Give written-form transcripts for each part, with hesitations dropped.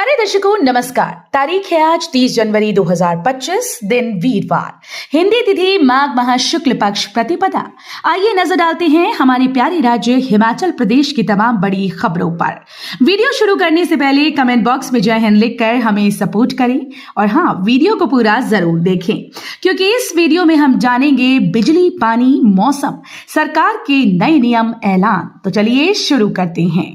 प्यारे दर्शकों नमस्कार। तारीख है आज 30 जनवरी 2025, दिन वीरवार, हिंदी तिथि माघ माह शुक्ल पक्ष प्रतिपदा। आइए नजर डालते हैं हमारे प्यारे राज्य हिमाचल प्रदेश की तमाम बड़ी खबरों पर। वीडियो शुरू करने से पहले कमेंट बॉक्स में जय हिंद लिखकर हमें सपोर्ट करें और हाँ, वीडियो को पूरा जरूर देखें क्योंकि इस वीडियो में हम जानेंगे बिजली, पानी, मौसम, सरकार के नए नियम ऐलान। तो चलिए शुरू करते हैं।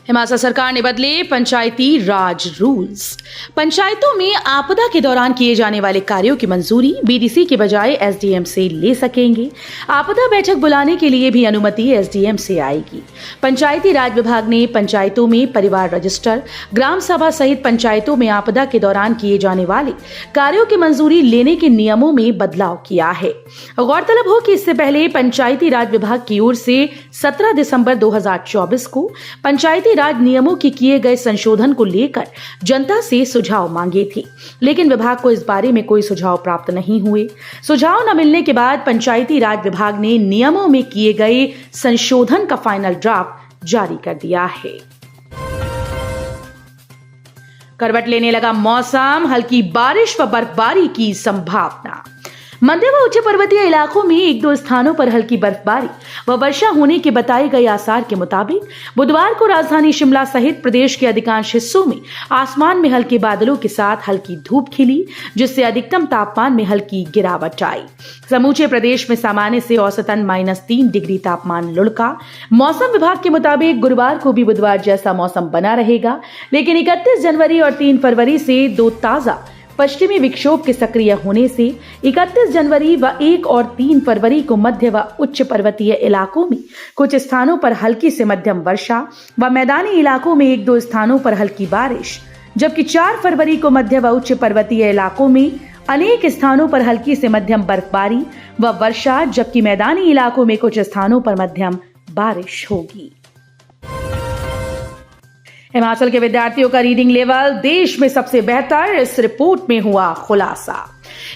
हिमाचल सरकार ने बदले पंचायती राज रूल्स। पंचायतों में आपदा के दौरान किए जाने वाले कार्यों की मंजूरी बीडीसी के बजाय एसडीएम से ले सकेंगे। आपदा बैठक बुलाने के लिए भी अनुमति एसडीएम से आएगी। पंचायती राज विभाग ने पंचायतों में परिवार रजिस्टर, ग्राम सभा सहित पंचायतों में आपदा के दौरान किए जाने वाले कार्यों की मंजूरी लेने के नियमों में बदलाव किया है। गौरतलब हो कि इससे पहले पंचायती राज विभाग की ओर से 17 दिसंबर 2024 को पंचायती राज नियमों के किए गए संशोधन को लेकर जनता से सुझाव मांगे थे, लेकिन विभाग को इस बारे में कोई सुझाव प्राप्त नहीं हुए। सुझाव न मिलने के बाद पंचायती राज विभाग ने नियमों में किए गए संशोधन का फाइनल ड्राफ्ट जारी कर दिया है। करवट लेने लगा मौसम, हल्की बारिश व बर्फबारी की संभावना। मध्य व उच्च पर्वतीय इलाकों में एक दो स्थानों पर हल्की बर्फबारी व वर्षा होने के बताए गए आसार के मुताबिक बुधवार को राजधानी शिमला सहित प्रदेश के अधिकांश हिस्सों में आसमान में हल्के बादलों के साथ हल्की धूप खिली, जिससे अधिकतम तापमान में हल्की गिरावट आई। समूचे प्रदेश में सामान्य से औसतन -3 डिग्री तापमान लुढ़का। मौसम विभाग के मुताबिक गुरुवार को भी बुधवार जैसा मौसम बना रहेगा, लेकिन 31 जनवरी और 3 फरवरी से दो ताजा पश्चिमी विक्षोभ के सक्रिय होने से 31 जनवरी व 1 और 3 फरवरी को मध्य व उच्च पर्वतीय इलाकों में कुछ स्थानों पर हल्की से मध्यम वर्षा व मैदानी इलाकों में 1-2 स्थानों पर हल्की बारिश, जबकि 4 फरवरी को मध्य व उच्च पर्वतीय इलाकों में अनेक स्थानों पर हल्की से मध्यम बर्फबारी व वर्षा, जबकि मैदानी इलाकों में कुछ स्थानों पर मध्यम बारिश होगी। हिमाचल के विद्यार्थियों का रीडिंग लेवल देश में सबसे बेहतर, इस रिपोर्ट में हुआ खुलासा।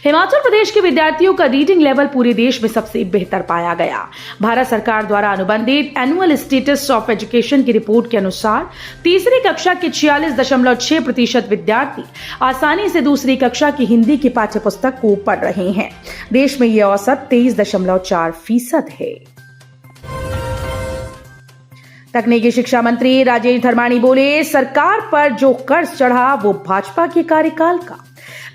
हिमाचल प्रदेश के विद्यार्थियों का रीडिंग लेवल पूरे देश में सबसे बेहतर पाया गया। भारत सरकार द्वारा अनुबंधित एनुअल स्टेटस ऑफ एजुकेशन की रिपोर्ट के अनुसार तीसरी कक्षा के 46.6% विद्यार्थी आसानी से दूसरी कक्षा की हिंदी की पाठ्य पुस्तक को पढ़ रहे हैं। देश में यह औसत 23.4% है। तकनीकी शिक्षा मंत्री राजेश धर्माणी बोले, सरकार पर जो कर्ज चढ़ा वो भाजपा के कार्यकाल का।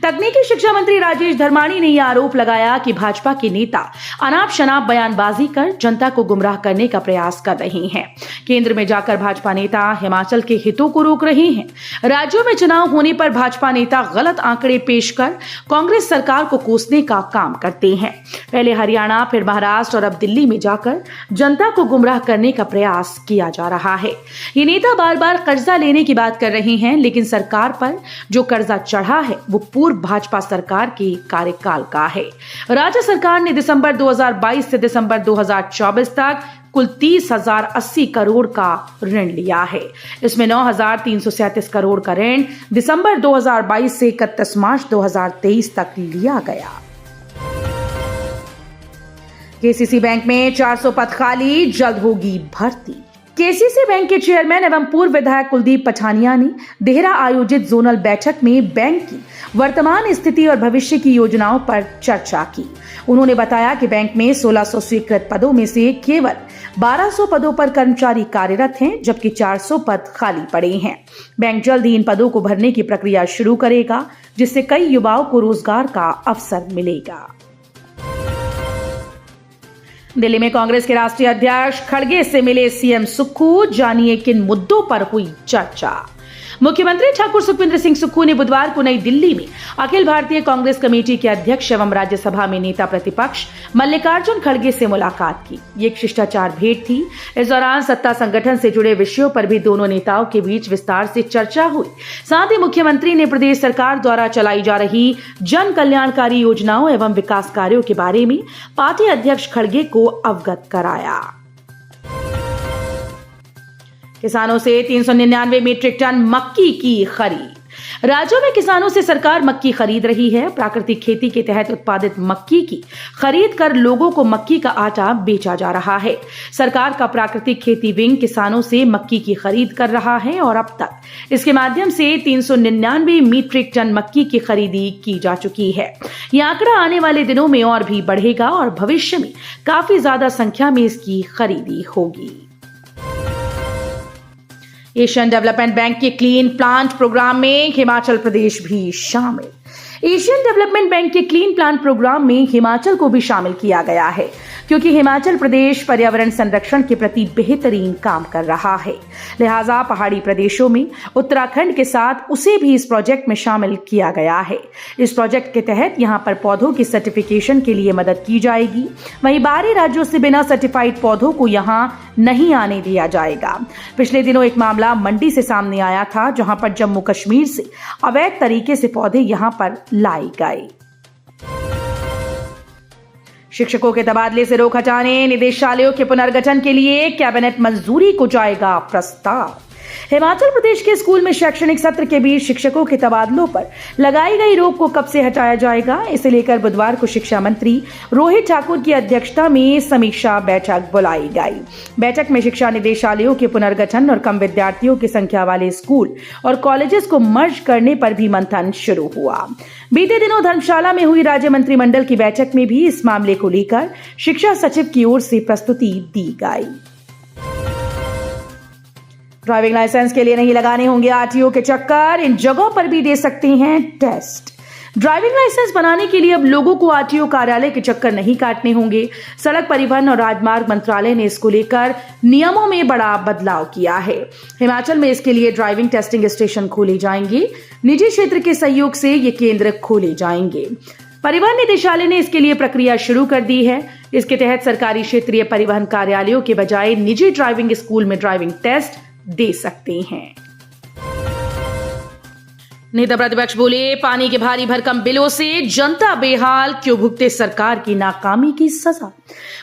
तकनीकी शिक्षा मंत्री राजेश धर्माणी ने यह आरोप लगाया कि भाजपा के नेता अनाप शनाप बयानबाजी कर जनता को गुमराह करने का प्रयास कर रहे हैं। केंद्र में जाकर भाजपा नेता हिमाचल के हितों को रोक रहे हैं। राज्यों में चुनाव होने पर भाजपा नेता गलत आंकड़े पेश कर कांग्रेस सरकार को कोसने का काम करते हैं। पहले हरियाणा, फिर महाराष्ट्र और अब दिल्ली में जाकर जनता को गुमराह करने का प्रयास किया जा रहा है। ये नेता बार बार कर्जा लेने की बात कर रहे हैं, लेकिन सरकार पर जो कर्जा चढ़ा है वो पूर्व भाजपा सरकार के कार्यकाल का है। राज्य सरकार ने दिसंबर 2022 से दिसंबर 2024 तक कुल 30,080 करोड़ का ऋण लिया है। इसमें 9,337 करोड़ का ऋण दिसंबर 2022 से 31 मार्च 2023 तक लिया गया। केसीसी बैंक में 400 पद खाली, जल्द होगी भर्ती। केसीसी बैंक के चेयरमैन एवं पूर्व विधायक कुलदीप पठानिया ने देहरा आयोजित जोनल बैठक में बैंक की वर्तमान स्थिति और भविष्य की योजनाओं पर चर्चा की। उन्होंने बताया कि बैंक में 1600 स्वीकृत पदों में से केवल 1200 पदों पर कर्मचारी कार्यरत हैं, जबकि 400 पद खाली पड़े हैं। बैंक जल्द ही इन पदों को भरने की प्रक्रिया शुरू करेगा, जिससे कई युवाओं को रोजगार का अवसर मिलेगा। दिल्ली में कांग्रेस के राष्ट्रीय अध्यक्ष खड़गे से मिले सीएम सुक्खू, जानिए किन मुद्दों पर हुई चर्चा। मुख्यमंत्री ठाकुर सुखविंदर सिंह सुक्खू ने बुधवार को नई दिल्ली में अखिल भारतीय कांग्रेस कमेटी के अध्यक्ष एवं राज्यसभा में नेता प्रतिपक्ष मल्लिकार्जुन खड़गे से मुलाकात की। ये एक शिष्टाचार भेंट थी। इस दौरान सत्ता संगठन से जुड़े विषयों पर भी दोनों नेताओं के बीच विस्तार से चर्चा हुई। साथ ही मुख्यमंत्री ने प्रदेश सरकार द्वारा चलाई जा रही जन कल्याणकारी योजनाओं एवं विकास कार्यों के बारे में पार्टी अध्यक्ष खड़गे को अवगत कराया। किसानों से 399 मीट्रिक टन मक्की की खरीद। राज्यों में किसानों से सरकार मक्की खरीद रही है। प्राकृतिक खेती के तहत उत्पादित मक्की की खरीद कर लोगों को मक्की का आटा बेचा जा रहा है। सरकार का प्राकृतिक खेती विंग किसानों से मक्की की खरीद कर रहा है और अब तक इसके माध्यम से 399 मीट्रिक टन मक्की की खरीदी की जा चुकी है। यह आंकड़ा आने वाले दिनों में और भी बढ़ेगा और भविष्य में काफी ज्यादा संख्या में इसकी खरीदी होगी। एशियन डेवलपमेंट बैंक के क्लीन प्लांट प्रोग्राम में हिमाचल प्रदेश भी शामिल। एशियन डेवलपमेंट बैंक के क्लीन प्लांट प्रोग्राम में हिमाचल को भी शामिल किया गया है, क्योंकि हिमाचल प्रदेश पर्यावरण संरक्षण के प्रति बेहतरीन काम कर रहा है। लिहाजा पहाड़ी प्रदेशों में उत्तराखंड के साथ उसे भी इस प्रोजेक्ट में शामिल किया गया है। इस प्रोजेक्ट के तहत यहां पर पौधों की सर्टिफिकेशन के लिए मदद की जाएगी। वहीं बाहरी राज्यों से बिना सर्टिफाइड पौधों को यहां नहीं आने दिया जाएगा। पिछले दिनों एक मामला मंडी से सामने आया था, जहां पर जम्मू कश्मीर से अवैध तरीके से पौधे यहां पर लाए गए। शिक्षकों के तबादले से रोक हटाने, निदेशालयों के पुनर्गठन के लिए कैबिनेट मंजूरी को जाएगा प्रस्ताव। हिमाचल प्रदेश के स्कूल में शैक्षणिक सत्र के बीच शिक्षकों के तबादलों पर लगाई गई रोक को कब से हटाया जाएगा, इसे लेकर बुधवार को शिक्षा मंत्री रोहित ठाकुर की अध्यक्षता में समीक्षा बैठक बुलाई गई। बैठक में शिक्षा निदेशालयों के पुनर्गठन और कम विद्यार्थियों की संख्या वाले स्कूल और कॉलेजेस को मर्ज करने पर भी मंथन शुरू हुआ। बीते दिनों धर्मशाला में हुई राज्य मंत्रिमंडल की बैठक में भी इस मामले को लेकर शिक्षा सचिव की ओर से प्रस्तुति दी गई। ड्राइविंग लाइसेंस के लिए नहीं लगाने होंगे आरटीओ के चक्कर, इन जगहों पर भी दे सकते हैं टेस्ट। ड्राइविंग लाइसेंस बनाने के लिए अब लोगों को आरटीओ कार्यालय के चक्कर नहीं काटने होंगे। सड़क परिवहन और राजमार्ग मंत्रालय ने इसको लेकर नियमों में बड़ा बदलाव किया है। हिमाचल में इसके लिए ड्राइविंग टेस्टिंग स्टेशन खोले जाएंगे। निजी क्षेत्र के सहयोग से ये केंद्र खोले जाएंगे। परिवहन निदेशालय ने इसके लिए प्रक्रिया शुरू कर दी है। इसके तहत सरकारी क्षेत्रीय परिवहन कार्यालयों के बजाय निजी ड्राइविंग स्कूल में ड्राइविंग टेस्ट दे सकते हैं। नेता प्रतिपक्ष बोले, पानी के भारी भरकम बिलों से जनता बेहाल, क्यों भुगते सरकार की नाकामी की सजा।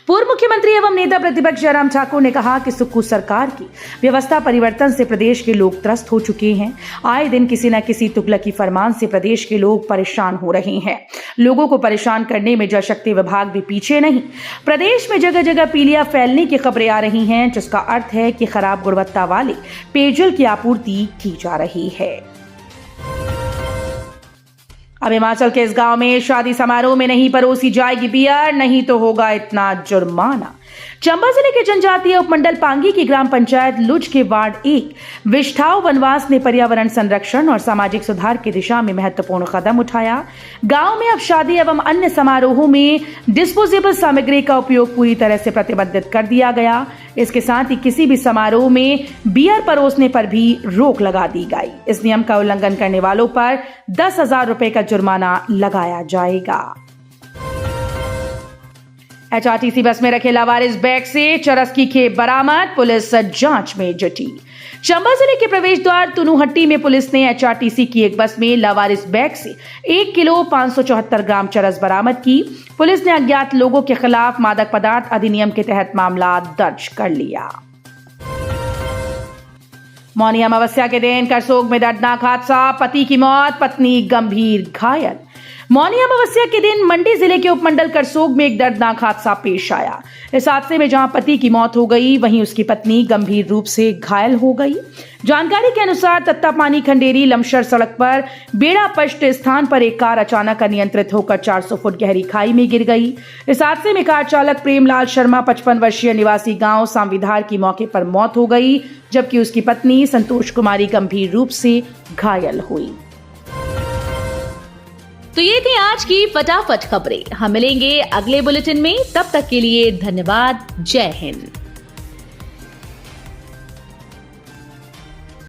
पूर्व मुख्यमंत्री एवं नेता प्रतिपक्ष जयराम ठाकुर ने कहा कि सुक्खू सरकार की व्यवस्था परिवर्तन से प्रदेश के लोग त्रस्त हो चुके हैं। आए दिन किसी न किसी तुगलकी फरमान से प्रदेश के लोग परेशान हो रहे हैं। लोगों को परेशान करने में जल शक्ति विभाग भी पीछे नहीं। प्रदेश में जगह जगह पीलिया फैलने की खबरें आ रही हैं, जिसका अर्थ है कि खराब गुणवत्ता वाले पेयजल की आपूर्ति की जा रही है। अब हिमाचल के इस गांव में शादी समारोह में नहीं परोसी जाएगी बियर, नहीं तो होगा इतना जुर्माना। चंबा जिले के जनजातीय उपमंडल पांगी की ग्राम पंचायत लुज के वार्ड 1 विष्ठाव वनवास ने पर्यावरण संरक्षण और सामाजिक सुधार की दिशा में महत्वपूर्ण कदम उठाया। गांव में अब शादी एवं अन्य समारोहों में डिस्पोजेबल सामग्री का उपयोग पूरी तरह से प्रतिबंधित कर दिया गया। इसके साथ ही किसी भी समारोह में बियर परोसने पर भी रोक लगा दी गई। इस नियम का उल्लंघन करने वालों पर 10,000 रुपए का जुर्माना लगाया जाएगा। एचआरटीसी बस में रखे लावारिस बैग से चरस की खेप बरामद, पुलिस जांच में जुटी। चंबा जिले के प्रवेश द्वार तुनुहट्टी में पुलिस ने एचआरटीसी की एक बस में लावारिस बैग से 1 किलो 574 ग्राम चरस बरामद की। पुलिस ने अज्ञात लोगों के खिलाफ मादक पदार्थ अधिनियम के तहत मामला दर्ज कर लिया। मौनी अमावस्या के दिन करसोग में दर्दनाक हादसा, पति की मौत, पत्नी गंभीर घायल। मौनी अमावस्या के दिन मंडी जिले के उपमंडल करसोग में एक दर्दनाक हादसा पेश आया। इस हादसे में जहां पति की मौत हो गई, वहीं उसकी पत्नी गंभीर रूप से घायल हो गई। जानकारी के अनुसार तत्तापानी खंडेरी लमशर सड़क पर बेड़ा पश्ट स्थान पर एक कार अचानक अनियंत्रित होकर 400 फुट गहरी खाई में गिर गई। इस हादसे में कार चालक प्रेमलाल शर्मा 55 वर्षीय निवासी गांव सांविधार की मौके पर मौत हो गई, जबकि उसकी पत्नी संतोष कुमारी गंभीर रूप से घायल हुई। तो ये थी आज की फटाफट खबरें। हम मिलेंगे अगले बुलेटिन में, तब तक के लिए धन्यवाद। जय हिंद।